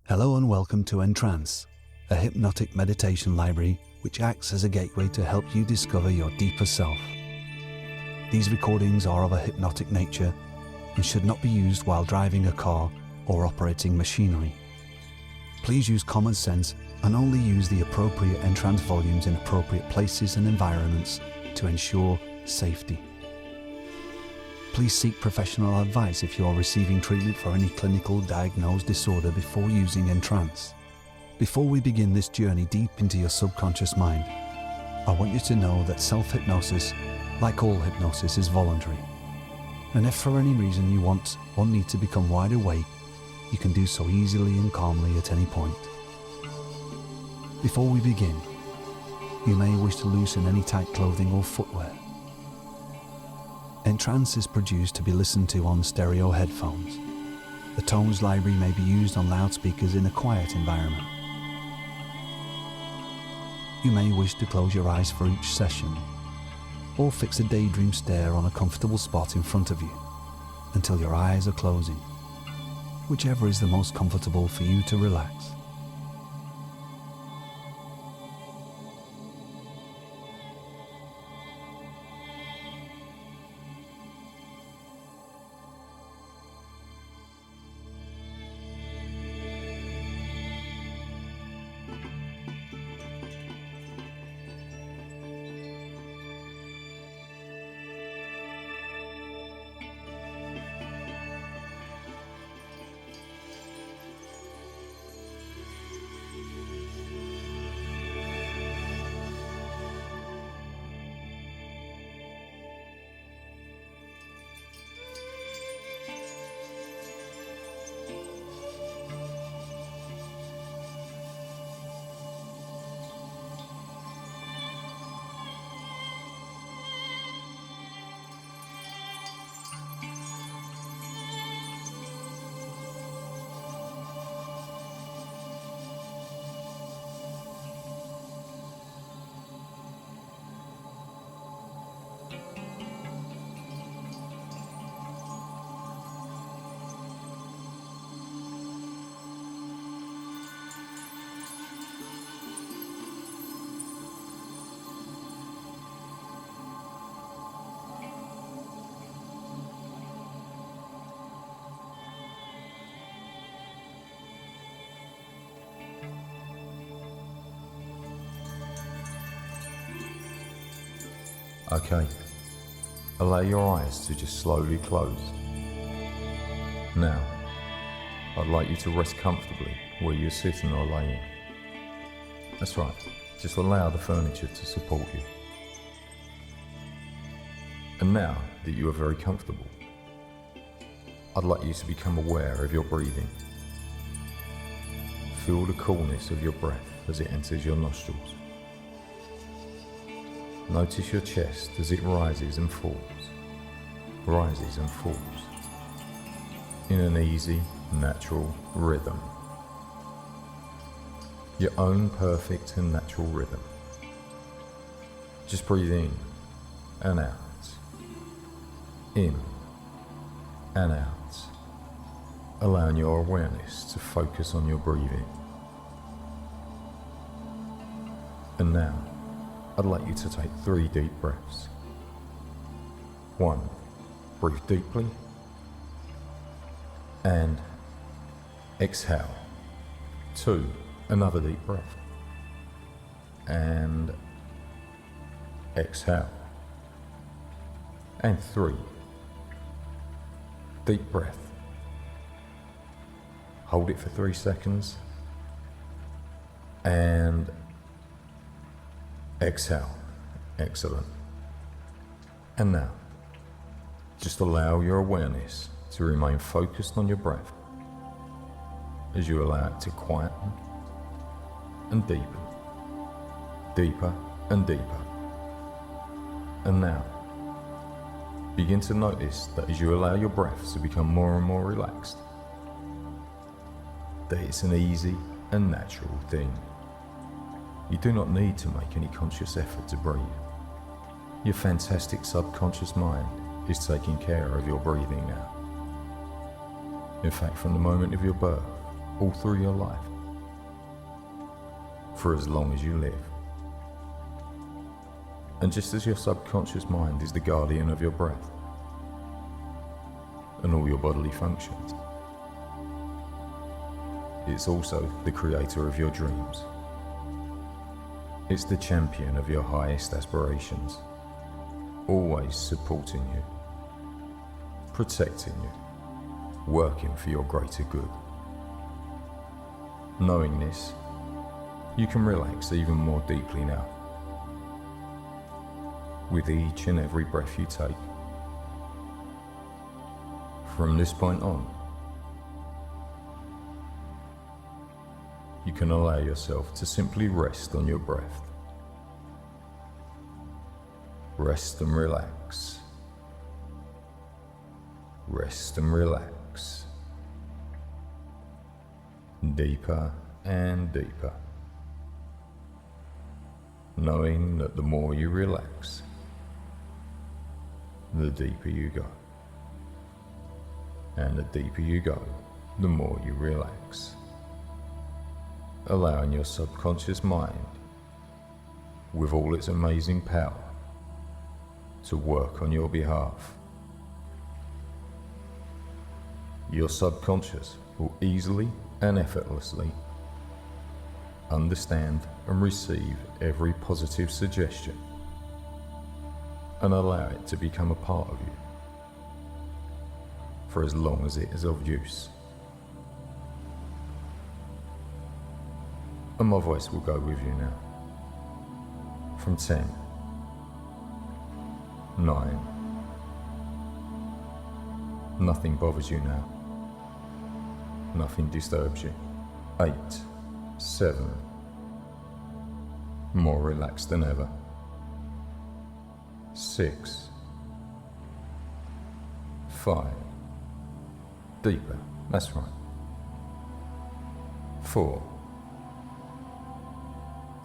Hello and welcome to EnTrance, a hypnotic meditation library which acts as a gateway to help you discover your deeper self. These recordings are of a hypnotic nature and should not be used while driving a car or operating machinery. Please use common sense and only use the appropriate EnTrance volumes in appropriate places and environments to ensure safety. Please seek professional advice if you are receiving treatment for any clinical diagnosed disorder before using EnTrance. Before we begin this journey deep into your subconscious mind, I want you to know that self-hypnosis, like all hypnosis, is voluntary. And if for any reason you want or need to become wide awake, you can do so easily and calmly at any point. Before we begin, you may wish to loosen any tight clothing or footwear. EnTrance is produced to be listened to on stereo headphones. The tones library may be used on loudspeakers in a quiet environment. You may wish to close your eyes for each session, or fix a daydream stare on a comfortable spot in front of you until your eyes are closing, whichever is the most comfortable for you to relax. Okay, allow your eyes to just slowly close. Now, I'd like you to rest comfortably where you're sitting or laying. That's right, just allow the furniture to support you. And now that you are very comfortable, I'd like you to become aware of your breathing. Feel the coolness of your breath as it enters your nostrils. Notice your chest as it rises and falls, in an easy, natural rhythm. Your own perfect and natural rhythm. Just breathe in and out, in and out, allowing your awareness to focus on your breathing. And now, I'd like you to take 3 deep breaths. 1, breathe deeply and exhale. 2, another deep breath and exhale. And 3, deep breath. Hold it for 3 seconds and exhale. Excellent. And now, just allow your awareness to remain focused on your breath as you allow it to quieten and deepen, deeper and deeper. And now, begin to notice that as you allow your breath to become more and more relaxed, that it's an easy and natural thing. You do not need to make any conscious effort to breathe. Your fantastic subconscious mind is taking care of your breathing now. In fact, from the moment of your birth, all through your life, for as long as you live. And just as your subconscious mind is the guardian of your breath and all your bodily functions, it's also the creator of your dreams. It's the champion of your highest aspirations, always supporting you, protecting you, working for your greater good. Knowing this, you can relax even more deeply now. With each and every breath you take. From this point on, you can allow yourself to simply rest on your breath. Rest and relax. Rest and relax. Deeper and deeper. Knowing that the more you relax, the deeper you go. And the deeper you go, the more you relax. Allowing your subconscious mind, with all its amazing power, to work on your behalf. Your subconscious will easily and effortlessly understand and receive every positive suggestion and allow it to become a part of you for as long as it is of use. And my voice will go with you now. From 10, 9, nothing bothers you now. Nothing disturbs you. 8, 7, more relaxed than ever. 6, 5, deeper, that's right. 4,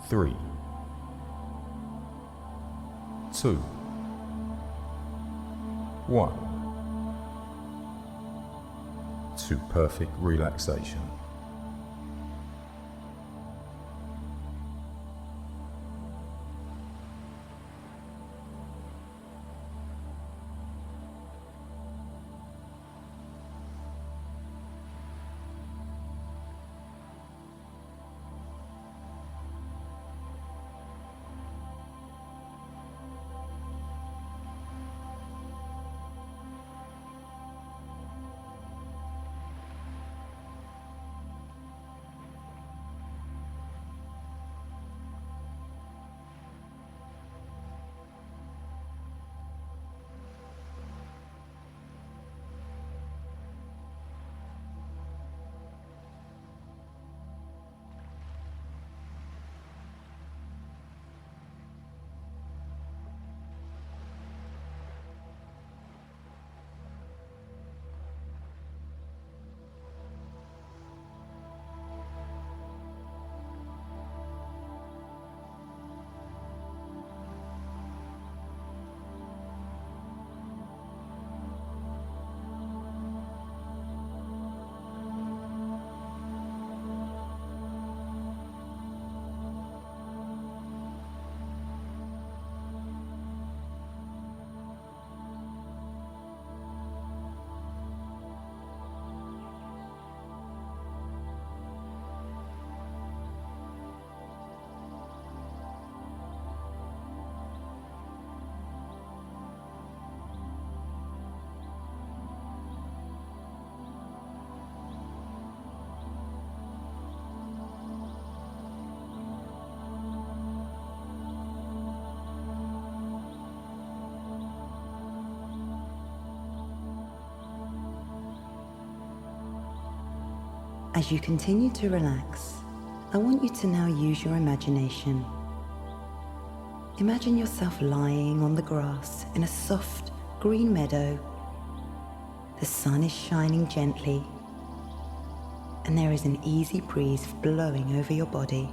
3, 2, 1, to perfect relaxation. As you continue to relax, I want you to now use your imagination. Imagine yourself lying on the grass in a soft green meadow. The sun is shining gently, and there is an easy breeze blowing over your body.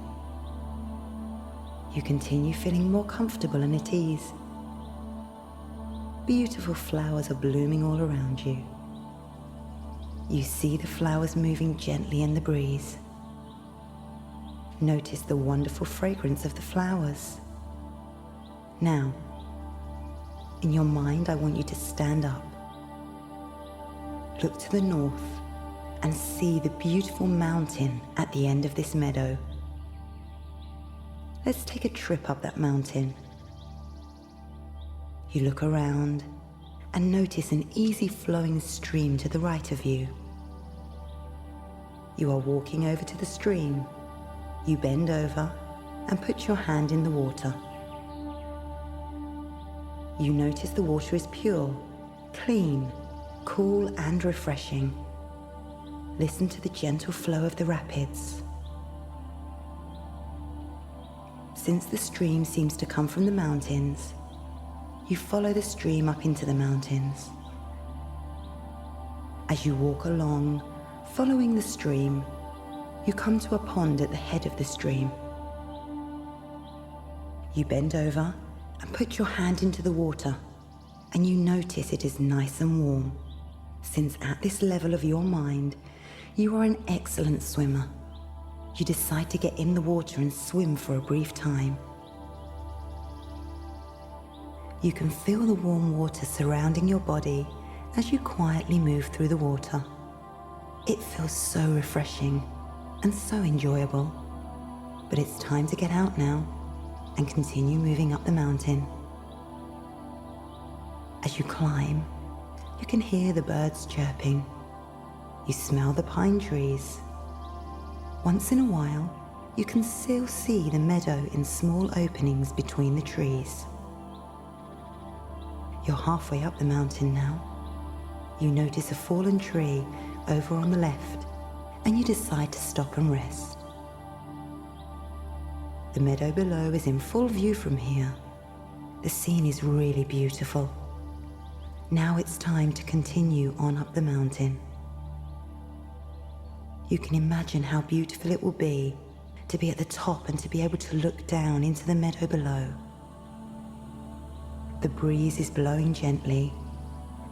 You continue feeling more comfortable and at ease. Beautiful flowers are blooming all around you. You see the flowers moving gently in the breeze. Notice the wonderful fragrance of the flowers. Now, in your mind, I want you to stand up. Look to the north and see the beautiful mountain at the end of this meadow. Let's take a trip up that mountain. You look around and notice an easy flowing stream to the right of you. You are walking over to the stream. You bend over and put your hand in the water. You notice the water is pure, clean, cool and refreshing. Listen to the gentle flow of the rapids. Since the stream seems to come from the mountains, you follow the stream up into the mountains. As you walk along, following the stream, you come to a pond at the head of the stream. You bend over and put your hand into the water, and you notice it is nice and warm, since at this level of your mind, you are an excellent swimmer. You decide to get in the water and swim for a brief time. You can feel the warm water surrounding your body as you quietly move through the water. It feels so refreshing and so enjoyable, but it's time to get out now and continue moving up the mountain. As you climb, you can hear the birds chirping. You smell the pine trees. Once in a while, you can still see the meadow in small openings between the trees. You're halfway up the mountain now. You notice a fallen tree over on the left, and you decide to stop and rest. The meadow below is in full view from here. The scene is really beautiful. Now it's time to continue on up the mountain. You can imagine how beautiful it will be to be at the top and to be able to look down into the meadow below. The breeze is blowing gently,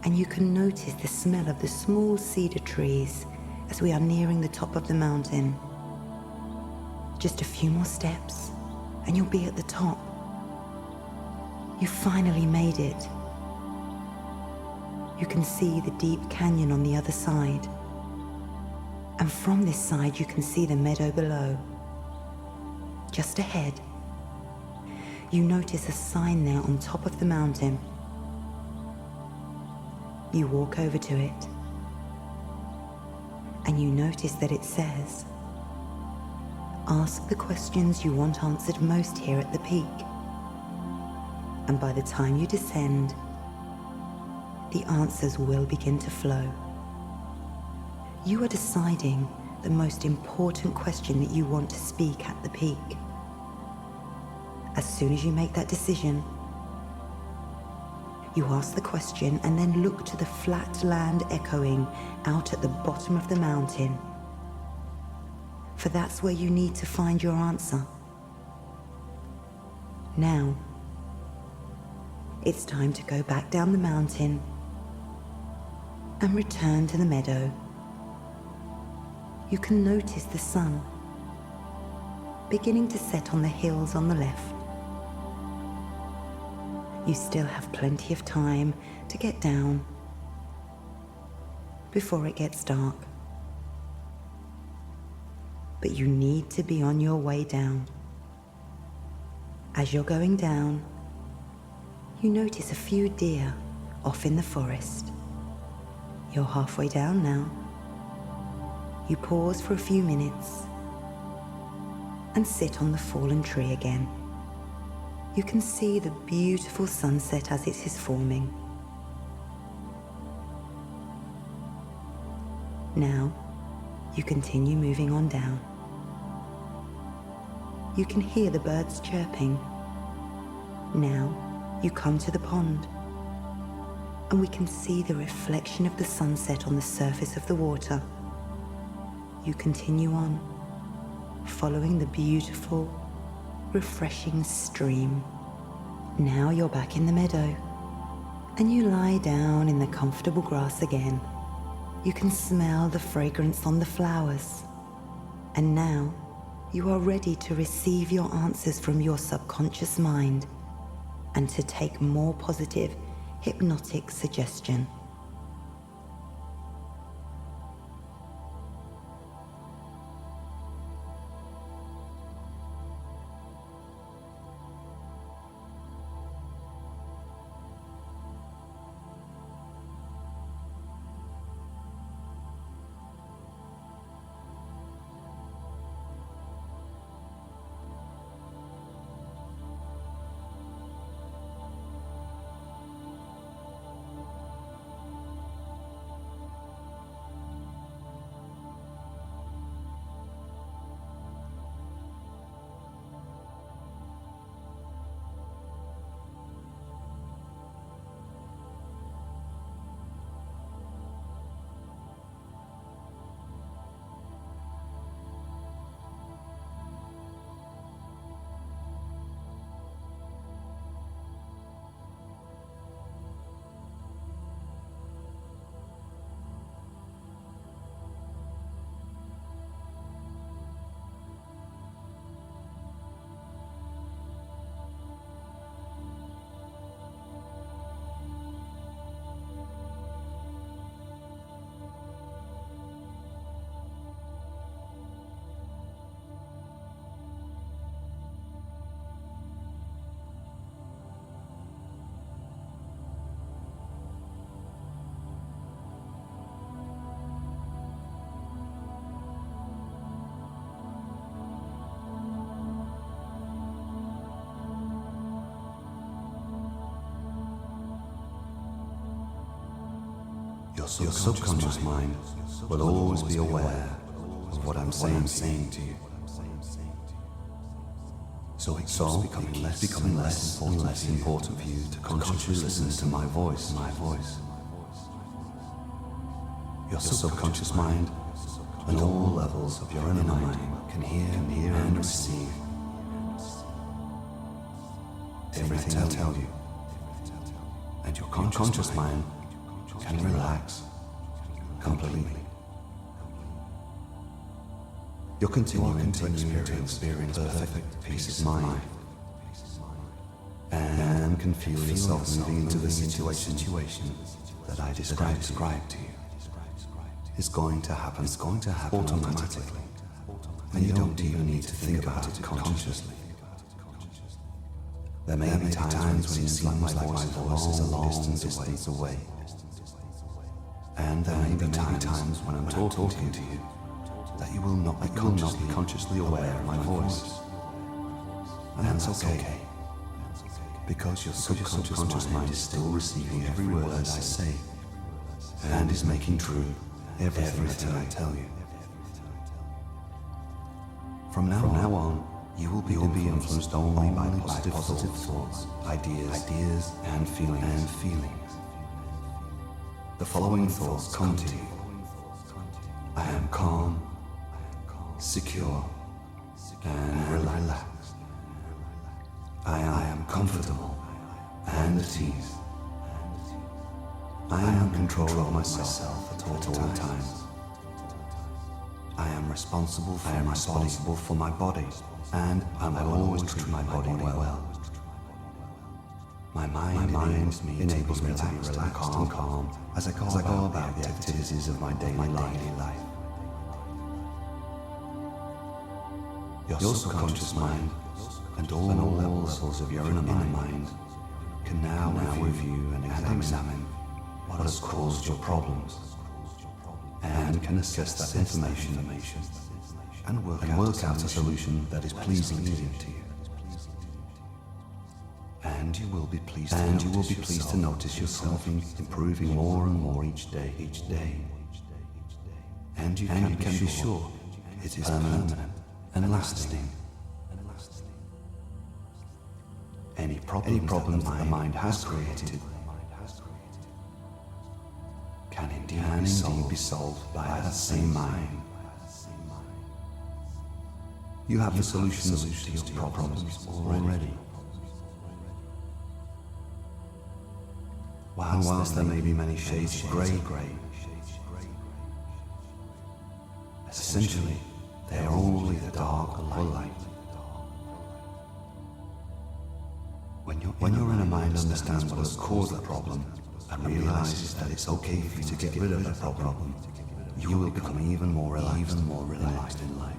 and you can notice the smell of the small cedar trees as we are nearing the top of the mountain. Just a few more steps, and you'll be at the top. You finally made it. You can see the deep canyon on the other side. And from this side, you can see the meadow below. Just ahead, you notice a sign there on top of the mountain. You walk over to it, and you notice that it says, "Ask the questions you want answered most here at the peak." And by the time you descend, the answers will begin to flow. You are deciding the most important question that you want to speak at the peak. As soon as you make that decision, you ask the question and then look to the flat land echoing out at the bottom of the mountain, for that's where you need to find your answer. Now, it's time to go back down the mountain and return to the meadow. You can notice the sun beginning to set on the hills on the left. You still have plenty of time to get down before it gets dark. But you need to be on your way down. As you're going down, you notice a few deer off in the forest. You're halfway down now. You pause for a few minutes and sit on the fallen tree again. You can see the beautiful sunset as it is forming. Now, you continue moving on down. You can hear the birds chirping. Now, you come to the pond, and we can see the reflection of the sunset on the surface of the water. You continue on, following the beautiful, refreshing stream. Now you're back in the meadow, and you lie down in the comfortable grass again. You can smell the fragrance on the flowers. And now, you are ready to receive your answers from your subconscious mind and to take more positive, hypnotic suggestion. Your subconscious mind will always be aware of what I'm saying to you. So it keeps becoming less and less important for you to consciously listen to my voice. Your subconscious mind and all levels of your inner mind can hear and receive everything I tell you. And your conscious mind can relax completely. You're continuing to experience perfect peace of mind and can feel yourself moving into the situation that I described to you. It's going to happen automatically, and you don't even need to think about it consciously. There may be times when it seems like my voice is a long distance away. And there may be times when I'm talking to you that you will not be consciously aware of my voice. And that's okay, because your subconscious mind is still receiving every word I say and is making true everything I tell you. From now on, you will be influenced only by positive thoughts, ideas, and feelings. The following thoughts come to you. I am calm, secure, and relaxed. I am comfortable and at ease. I am in control of myself at all times. I am responsible for my body, and I will always treat my body well. My mind enables me to be relaxed and calm as I go about the activities of my daily life. Your subconscious mind and all levels of your inner mind can now review and examine what has caused your problems, and can assess that information and work out a solution that is pleasing to you. And you will be pleased to notice yourself improving more and more each day. And you can be sure it is permanent and lasting. Any problems that the mind has created can indeed be solved by that same mind. You have the solutions to your problems already. Whilst there may be many shades of grey, Essentially, they are all either dark or light. When your inner mind understands what has caused the problem and realizes that it's okay for you to get rid of the problem, you will become even more relaxed in life.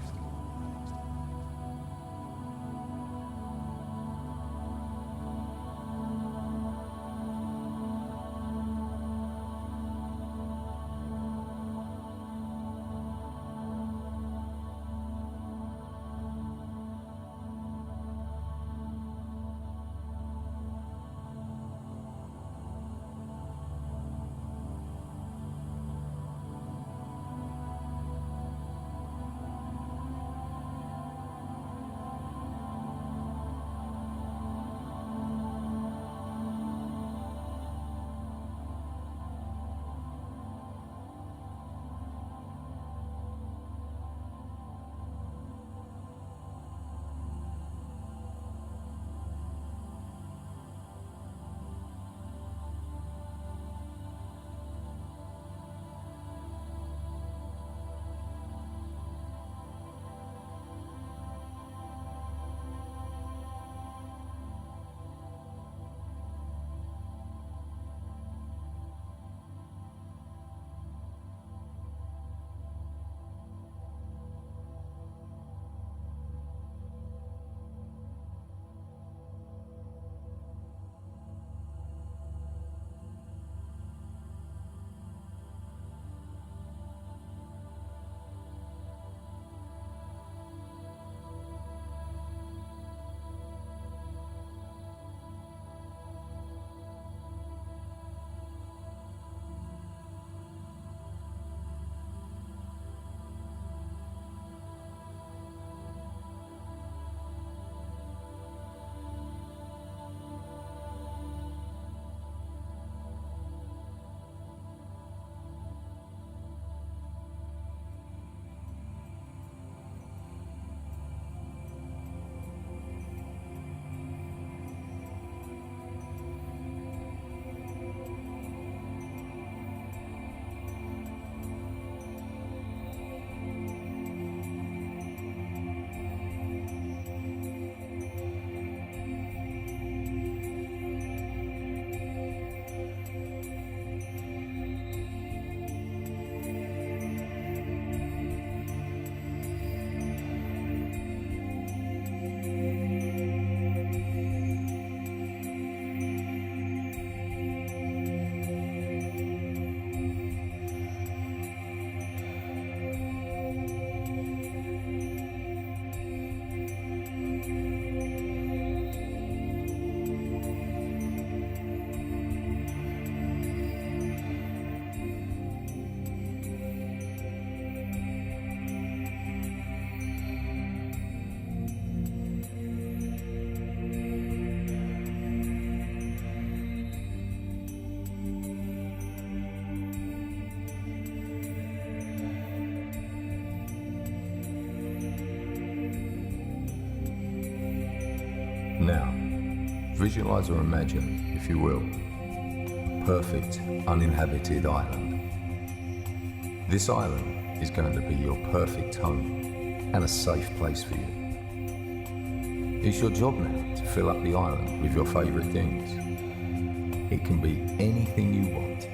Now, visualize or imagine, if you will, a perfect, uninhabited island. This island is going to be your perfect home and a safe place for you. It's your job now to fill up the island with your favourite things. It can be anything you want,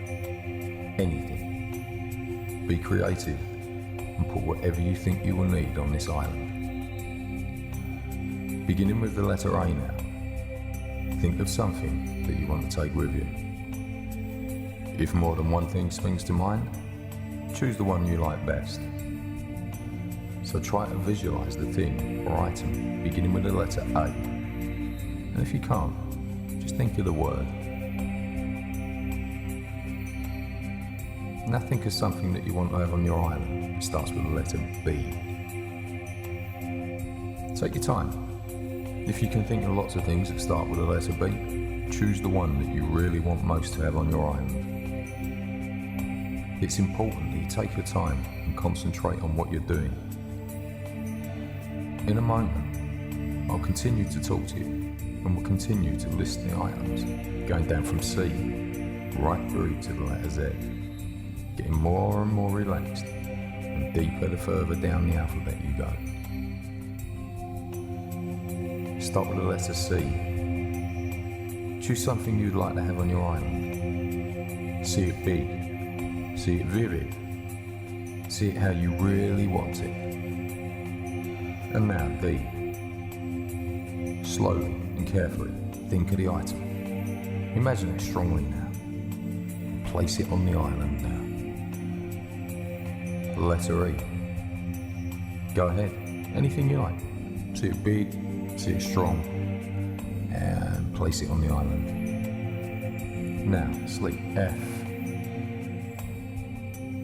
anything. Be creative and put whatever you think you will need on this island. Beginning with the letter A now, think of something that you want to take with you. If more than one thing springs to mind, choose the one you like best. So try to visualize the thing or item beginning with the letter A. And if you can't, just think of the word. Now think of something that you want to have on your island. It starts with the letter B. Take your time. If you can think of lots of things that start with the letter B, choose the one that you really want most to have on your island. It's important that you take your time and concentrate on what you're doing. In a moment, I'll continue to talk to you and we'll continue to list the items, going down from C right through to the letter Z, getting more and more relaxed and deeper the further down the alphabet you go. Start with the letter C. Choose something you'd like to have on your island. See it big. See it vivid. See it how you really want it. And now D. Slowly and carefully think of the item. Imagine it strongly now. Place it on the island now. Letter E. Go ahead, anything you like. See it big, see it strong, and place it on the island. Now, sleep. F.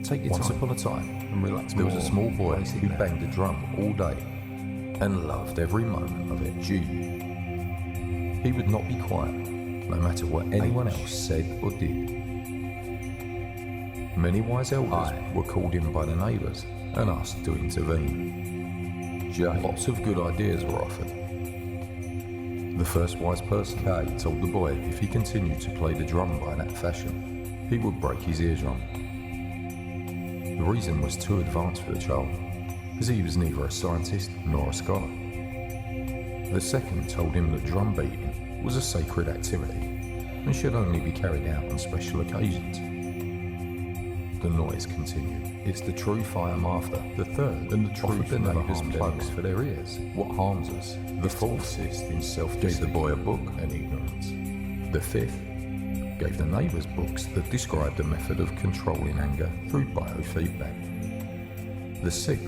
Take your Once time. upon a time, And relax. there was a more. small boy Place it who now. banged a drum all day and loved every moment of it. G. He would not be quiet, no matter what anyone else said or did. Many wise elders were called in by the neighbours and asked to intervene. J. Lots of good ideas were offered. The first wise person, K, told the boy if he continued to play the drum by that fashion, he would break his eardrum. The reason was too advanced for the child, as he was neither a scientist nor a scholar. The second told him that drum beating was a sacred activity and should only be carried out on special occasions. The noise continued. It's the true fire after. The third, and the truth the neighbours plugs for their ears. What harms us? The fourth persist in self-deceit. Gave the boy a book and ignorance. The fifth gave the neighbours books that described a method of controlling anger through biofeedback. The sixth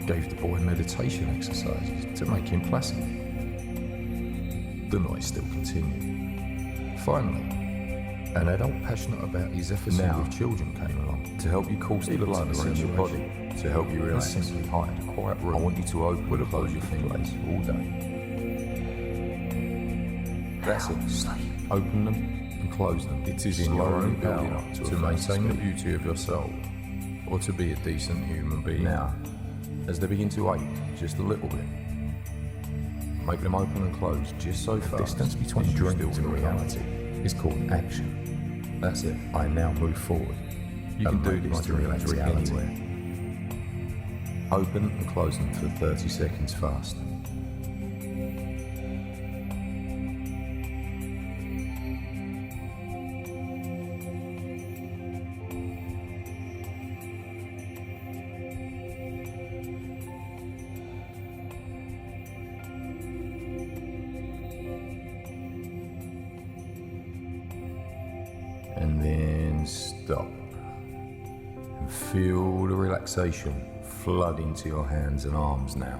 gave the boy meditation exercises to make him placid. The noise still continued. Finally, an adult passionate about his efficacy with children came along to help you cool the blood around your body, to help you relax. And simply hide a quiet room. I want you to open and close your fingers all day. That's it. Open them and close them. It is in your own power to maintain the beauty of your soul, or to be a decent human being. Now, as they begin to ache just a little bit, make them open and close just so far. The distance between dreams and reality is called action. That's it. I now move forward. You can do this to relax reality. Open and close them for 30 seconds fast. And then stop. And feel the relaxation flood into your hands and arms now.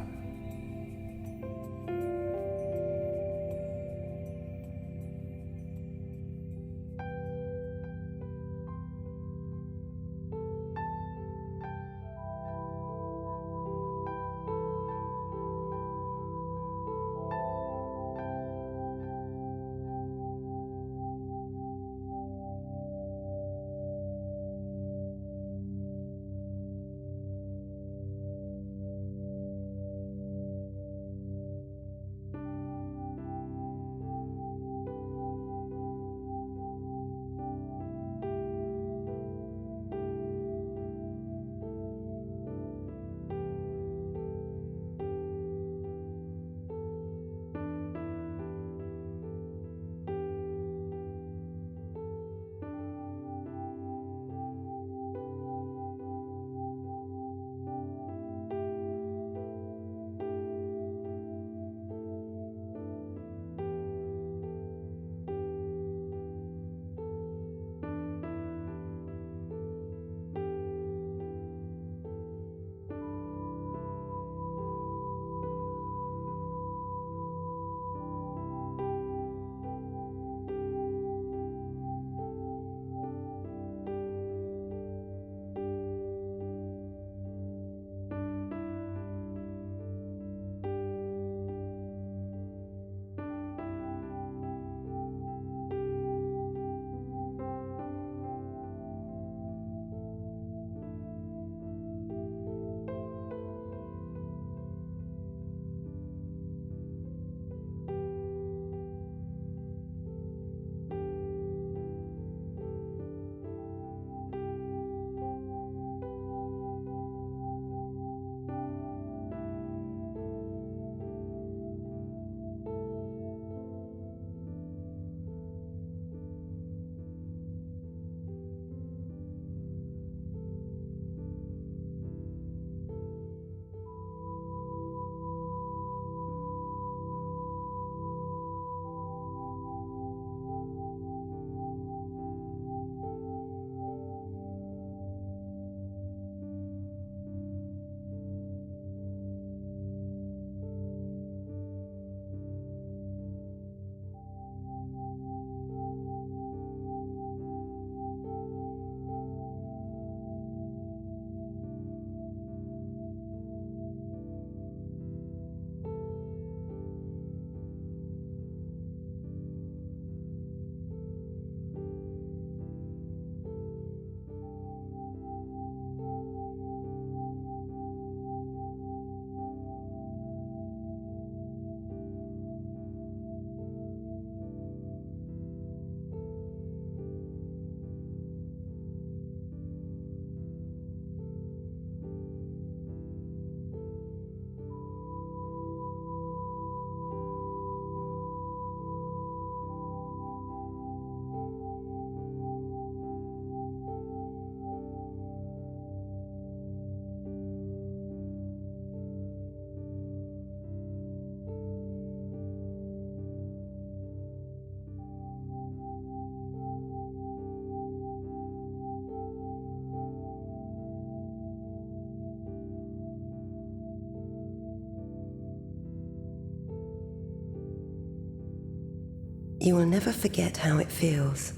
You will never forget how it feels,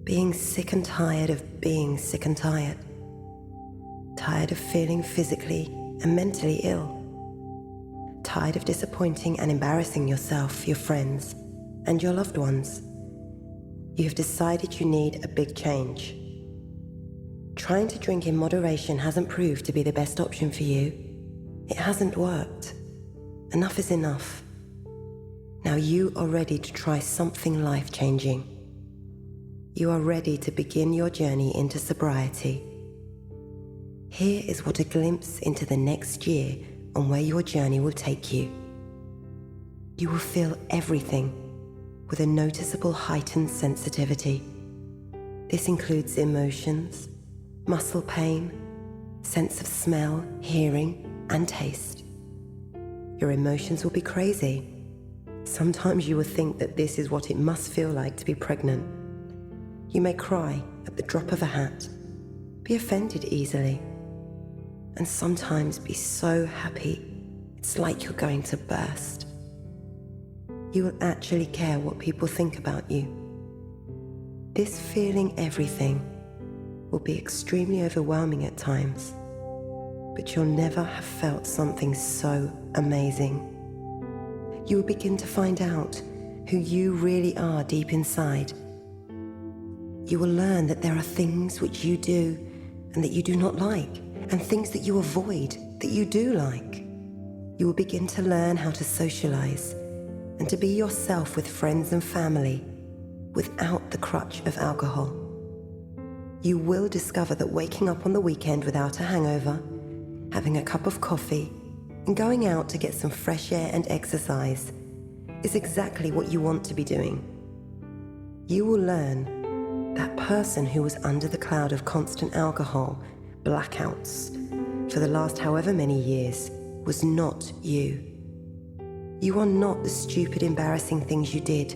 being sick and tired of being sick and tired. Tired of feeling physically and mentally ill. Tired of disappointing and embarrassing yourself, your friends, and your loved ones. You have decided you need a big change. Trying to drink in moderation hasn't proved to be the best option for you. It hasn't worked. Enough is enough. Now you are ready to try something life-changing. You are ready to begin your journey into sobriety. Here is what a glimpse into the next year on where your journey will take you. You will feel everything with a noticeable heightened sensitivity. This includes emotions, muscle pain, sense of smell, hearing, and taste. Your emotions will be crazy. Sometimes you will think that this is what it must feel like to be pregnant. You may cry at the drop of a hat, be offended easily, and sometimes be so happy it's like you're going to burst. You will actually care what people think about you. This feeling everything will be extremely overwhelming at times, but you'll never have felt something so amazing. You will begin to find out who you really are deep inside. You will learn that there are things which you do and that you do not like, and things that you avoid that you do like. You will begin to learn how to socialize and to be yourself with friends and family without the crutch of alcohol. You will discover that waking up on the weekend without a hangover, having a cup of coffee, and going out to get some fresh air and exercise is exactly what you want to be doing. You will learn that person who was under the cloud of constant alcohol, blackouts, for the last however many years was not you. You are not the stupid, embarrassing things you did.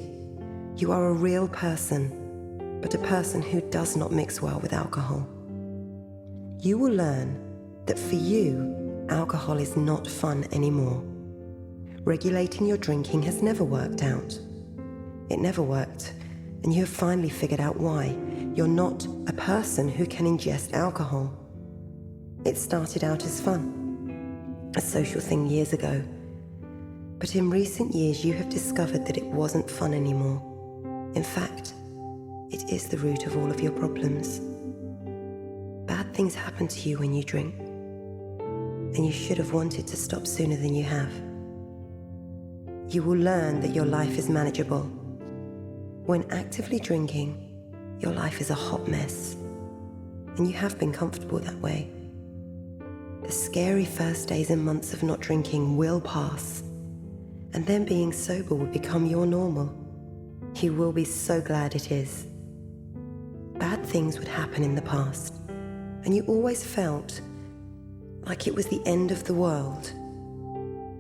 You are a real person, but a person who does not mix well with alcohol. You will learn that for you, alcohol is not fun anymore. Regulating your drinking has never worked out. It never worked, and you have finally figured out why. You're not a person who can ingest alcohol. It started out as fun, a social thing years ago. But in recent years, you have discovered that it wasn't fun anymore. In fact, it is the root of all of your problems. Bad things happen to you when you drink, and you should have wanted to stop sooner than you have. You will learn that your life is manageable. When actively drinking, your life is a hot mess, and you have been comfortable that way. The scary first days and months of not drinking will pass, and then being sober will become your normal. You will be so glad it is. Bad things would happen in the past, and you always felt like it was the end of the world,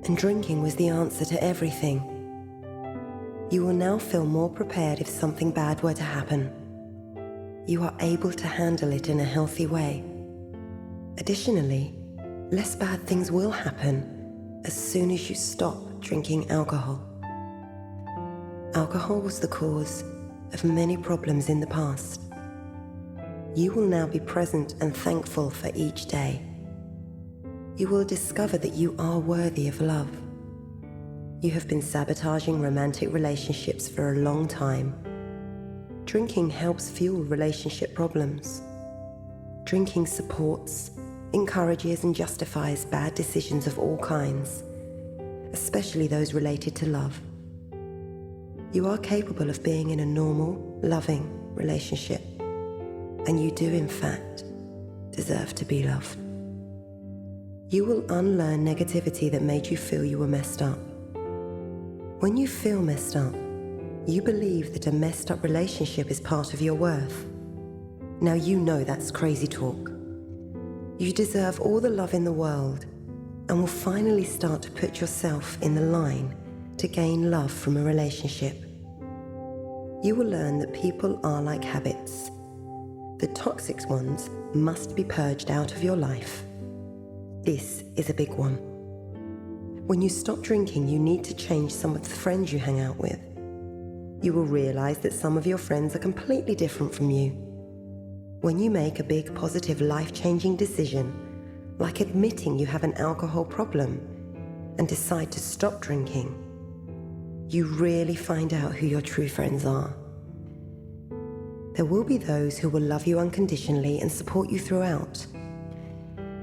and drinking was the answer to everything. You will now feel more prepared if something bad were to happen. You are able to handle it in a healthy way. Additionally, less bad things will happen as soon as you stop drinking alcohol. Alcohol was the cause of many problems in the past. You will now be present and thankful for each day. You will discover that you are worthy of love. You have been sabotaging romantic relationships for a long time. Drinking helps fuel relationship problems. Drinking supports, encourages, and justifies bad decisions of all kinds, especially those related to love. You are capable of being in a normal, loving relationship, and you do, in fact, deserve to be loved. You will unlearn negativity that made you feel you were messed up. When you feel messed up, you believe that a messed up relationship is part of your worth. Now you know that's crazy talk. You deserve all the love in the world and will finally start to put yourself in the line to gain love from a relationship. You will learn that people are like habits. The toxic ones must be purged out of your life. This is a big one. When you stop drinking, you need to change some of the friends you hang out with. You will realize that some of your friends are completely different from you. When you make a big, positive, life-changing decision, like admitting you have an alcohol problem, and decide to stop drinking, you really find out who your true friends are. There will be those who will love you unconditionally and support you throughout.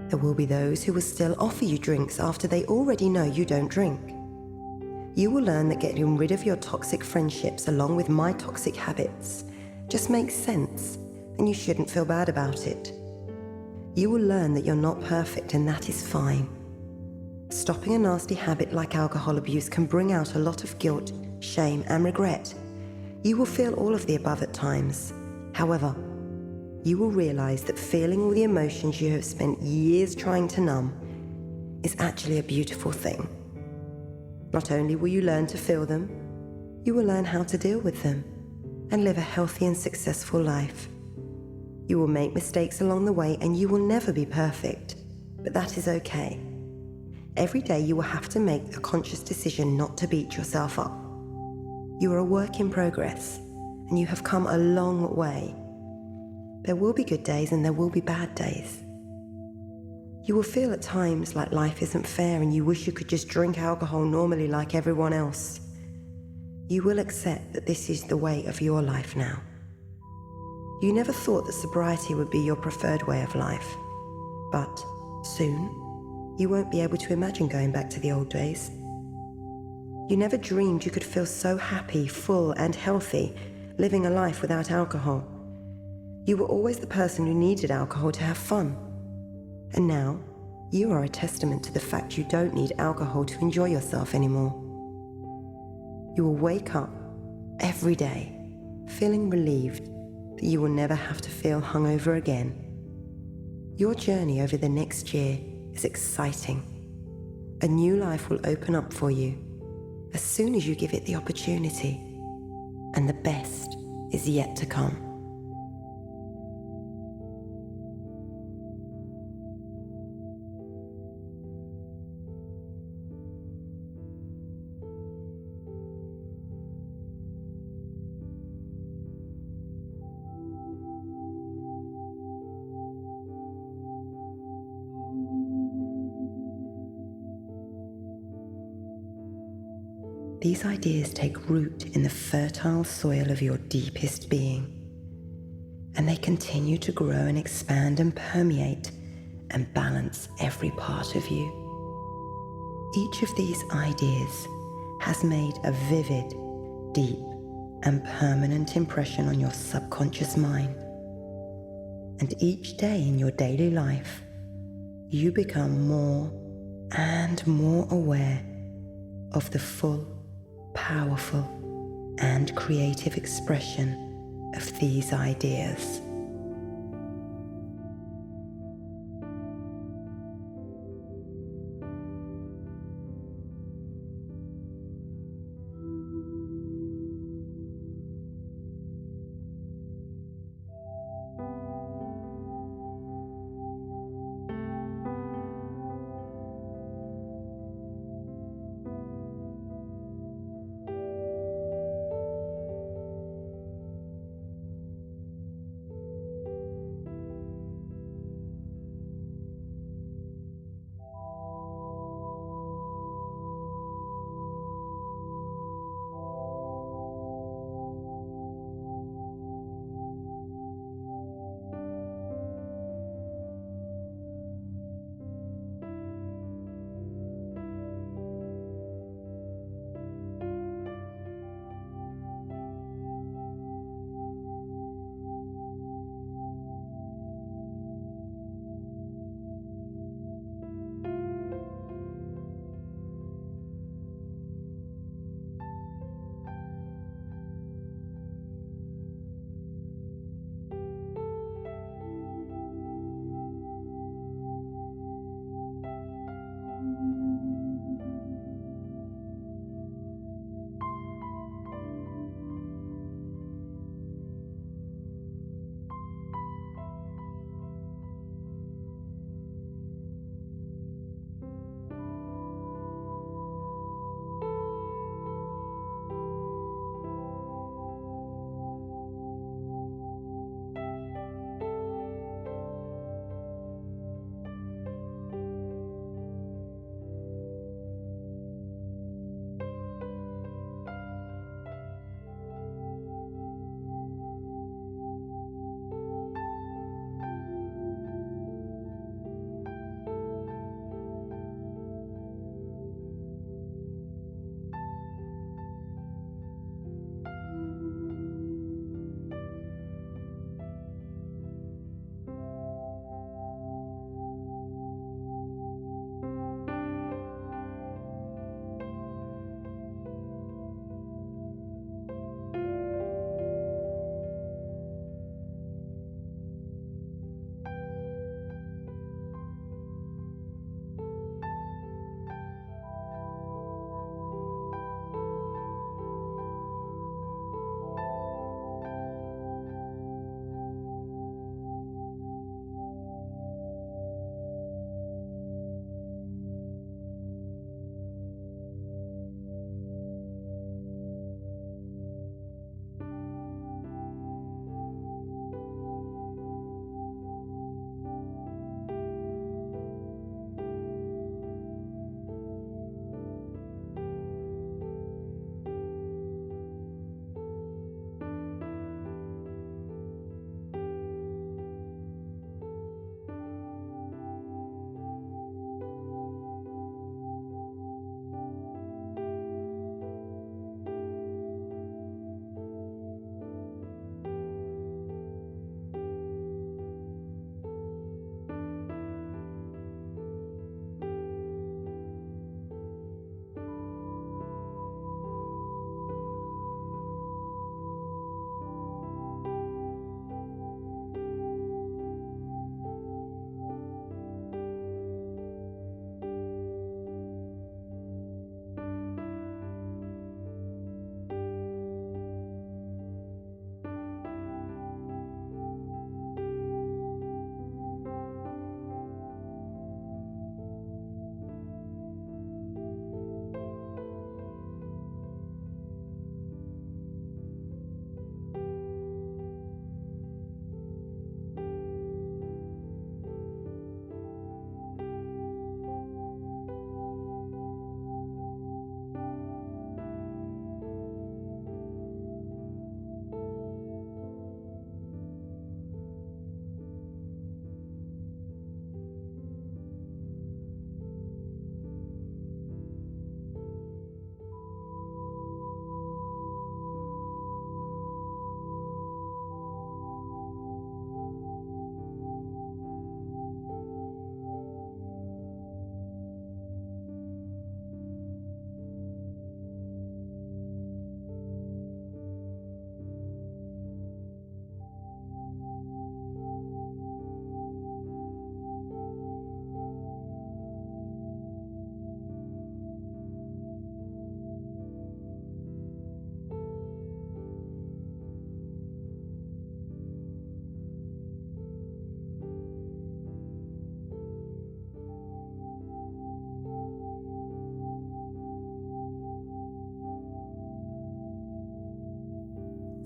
There will be those who will still offer you drinks after they already know you don't drink. You will learn that getting rid of your toxic friendships along with my toxic habits just makes sense, and you shouldn't feel bad about it. You will learn that you're not perfect, and that is fine. Stopping a nasty habit like alcohol abuse can bring out a lot of guilt, shame, and regret. You will feel all of the above at times. However, you will realize that feeling all the emotions you have spent years trying to numb is actually a beautiful thing. Not only will you learn to feel them, you will learn how to deal with them and live a healthy and successful life. You will make mistakes along the way, and you will never be perfect, but that is okay. Every day you will have to make a conscious decision not to beat yourself up. You are a work in progress, and you have come a long way. There will be good days and there will be bad days. You will feel at times like life isn't fair and you wish you could just drink alcohol normally like everyone else. You will accept that this is the way of your life now. You never thought that sobriety would be your preferred way of life, but soon you won't be able to imagine going back to the old days. You never dreamed you could feel so happy, full, and healthy living a life without alcohol. You were always the person who needed alcohol to have fun. And now, you are a testament to the fact you don't need alcohol to enjoy yourself anymore. You will wake up every day feeling relieved that you will never have to feel hungover again. Your journey over the next year is exciting. A new life will open up for you as soon as you give it the opportunity, and the best is yet to come. These ideas take root in the fertile soil of your deepest being, and they continue to grow and expand and permeate and balance every part of you. Each of these ideas has made a vivid, deep, and permanent impression on your subconscious mind. And each day in your daily life, you become more and more aware of the full, powerful, and creative expression of these ideas.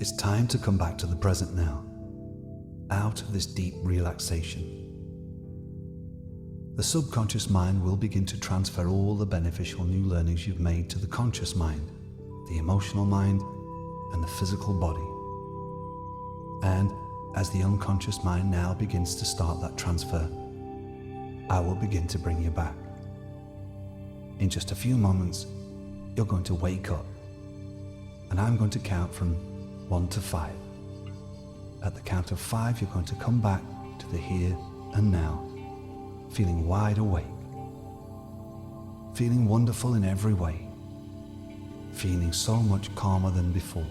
It's time to come back to the present now, out of this deep relaxation. The subconscious mind will begin to transfer all the beneficial new learnings you've made to the conscious mind, the emotional mind, and the physical body. And as the unconscious mind now begins to start that transfer, I will begin to bring you back. In just a few moments, you're going to wake up, and I'm going to count from 1 to 5. At the count of 5, you're going to come back to the here and now, feeling wide awake, feeling wonderful in every way, feeling so much calmer than before.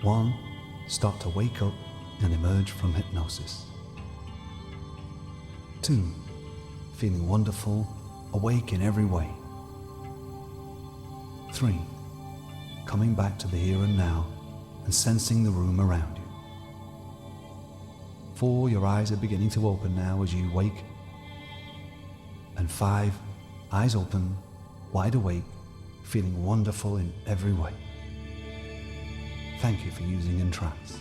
1, start to wake up and emerge from hypnosis. 2, feeling wonderful, awake in every way. 3, coming back to the here and now and sensing the room around you. 4, your eyes are beginning to open now as you wake. And 5, eyes open, wide awake, feeling wonderful in every way. Thank you for using EnTrance.